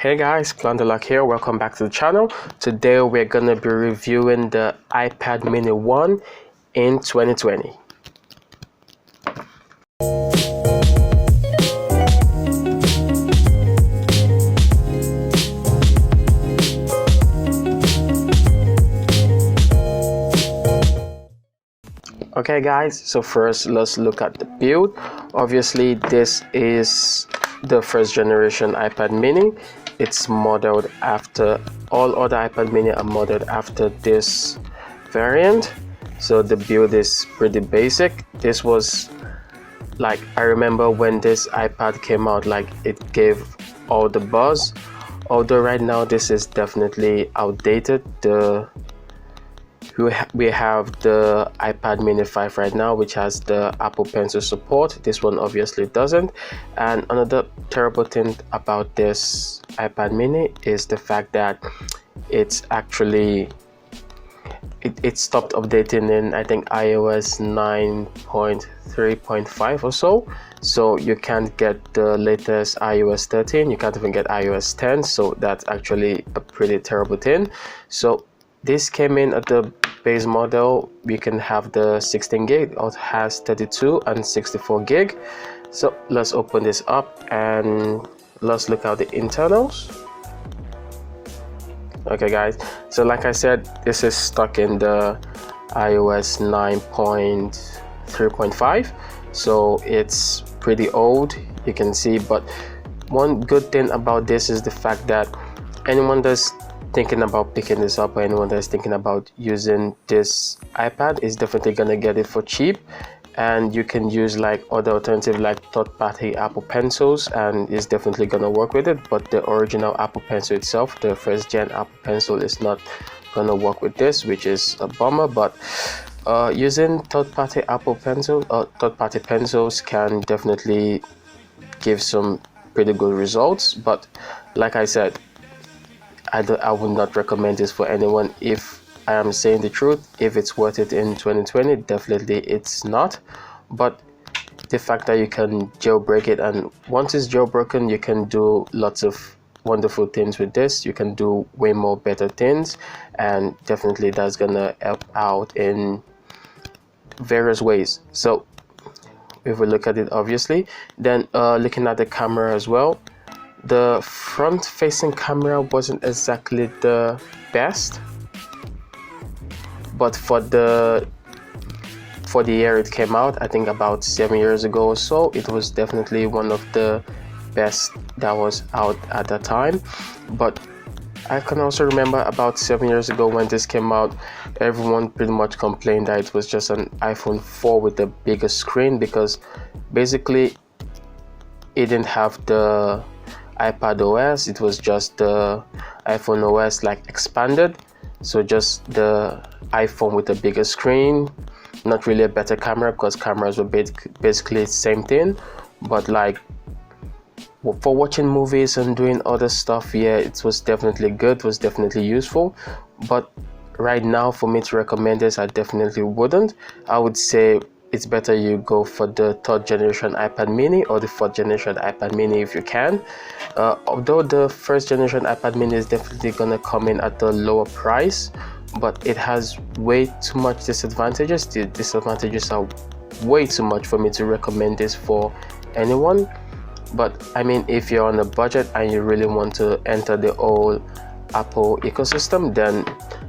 Hey guys, Glendalock here. Welcome back to the channel. Today we're gonna be reviewing the iPad mini 1 in 2020. Okay guys, so first let's look at the build. Obviously this is the first generation iPad mini. It's modeled after all other iPad mini are modeled after this variant. So the build is pretty basic. This was like, I remember when this iPad came out, like it gave all the buzz. Although right now this is definitely outdated. We have the iPad mini 5 right now, which has the Apple Pencil support. This one obviously doesn't. And another terrible thing about this iPad mini is the fact that it's actually it stopped updating in, I think, iOS 9.3.5 or so. So you can't get the latest iOS 13, you can't even get iOS 10. So that's actually a pretty terrible thing. So this came in at the base model. We can have the 16 gig. It has 32 and 64 gig. So let's open this up and let's look at the internals. Okay guys, so like I said, this is stuck in the iOS 9.3.5, so it's pretty old, you can see. But one good thing about this is the fact that anyone that's thinking about picking this up, or anyone that's thinking about using this iPad, is definitely gonna get it for cheap. And you can use like other alternative like third-party Apple Pencils, and it's definitely gonna work with it. But the original Apple Pencil itself, the first gen Apple Pencil, is not gonna work with this, which is a bummer. But using third-party Apple Pencil or third-party pencils can definitely give some pretty good results. But like I said, I would not recommend this for anyone. If I am saying the truth, if it's worth it in 2020, definitely it's not. But the fact that you can jailbreak it, and once it's jailbroken, you can do lots of wonderful things with this. You can do way more better things, and definitely that's gonna help out in various ways. So if we look at it, obviously, then looking at the camera as well, the front facing camera wasn't exactly the best, but for the year it came out, I think about 7 years ago or so, it was definitely one of the best that was out at that time. But I can also remember about 7 years ago when this came out, everyone pretty much complained that it was just an iPhone 4 with a bigger screen, because basically it didn't have the iPad OS, it was just the iPhone OS like expanded. So just the iPhone with a bigger screen, not really a better camera, because cameras were basically the same thing. But like for watching movies and doing other stuff, yeah, it was definitely good, it was definitely useful. But right now, for me to recommend this, I definitely wouldn't. I would say it's better you go for the third generation iPad mini or the fourth generation iPad mini if you can. Although the first generation iPad mini is definitely gonna come in at a lower price, but it has way too much disadvantages. The disadvantages are way too much for me to recommend this for anyone. But I mean, if you're on a budget and you really want to enter the whole Apple ecosystem, then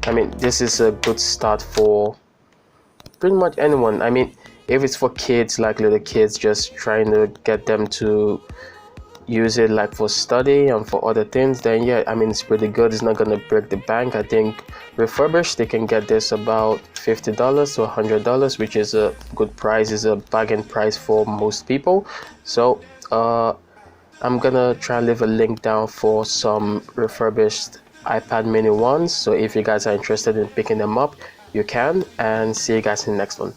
I mean, this is a good start for pretty much anyone. I mean, if it's for kids, like little kids, just trying to get them to use it like for study and for other things, then yeah, I mean, it's pretty good. It's not gonna break the bank. I think refurbished they can get this about $50 to $100, which is a good price, is a bargain price for most people. So I'm gonna try and leave a link down for some refurbished iPad mini 1s. So if you guys are interested in picking them up, you can. And see you guys in the next one.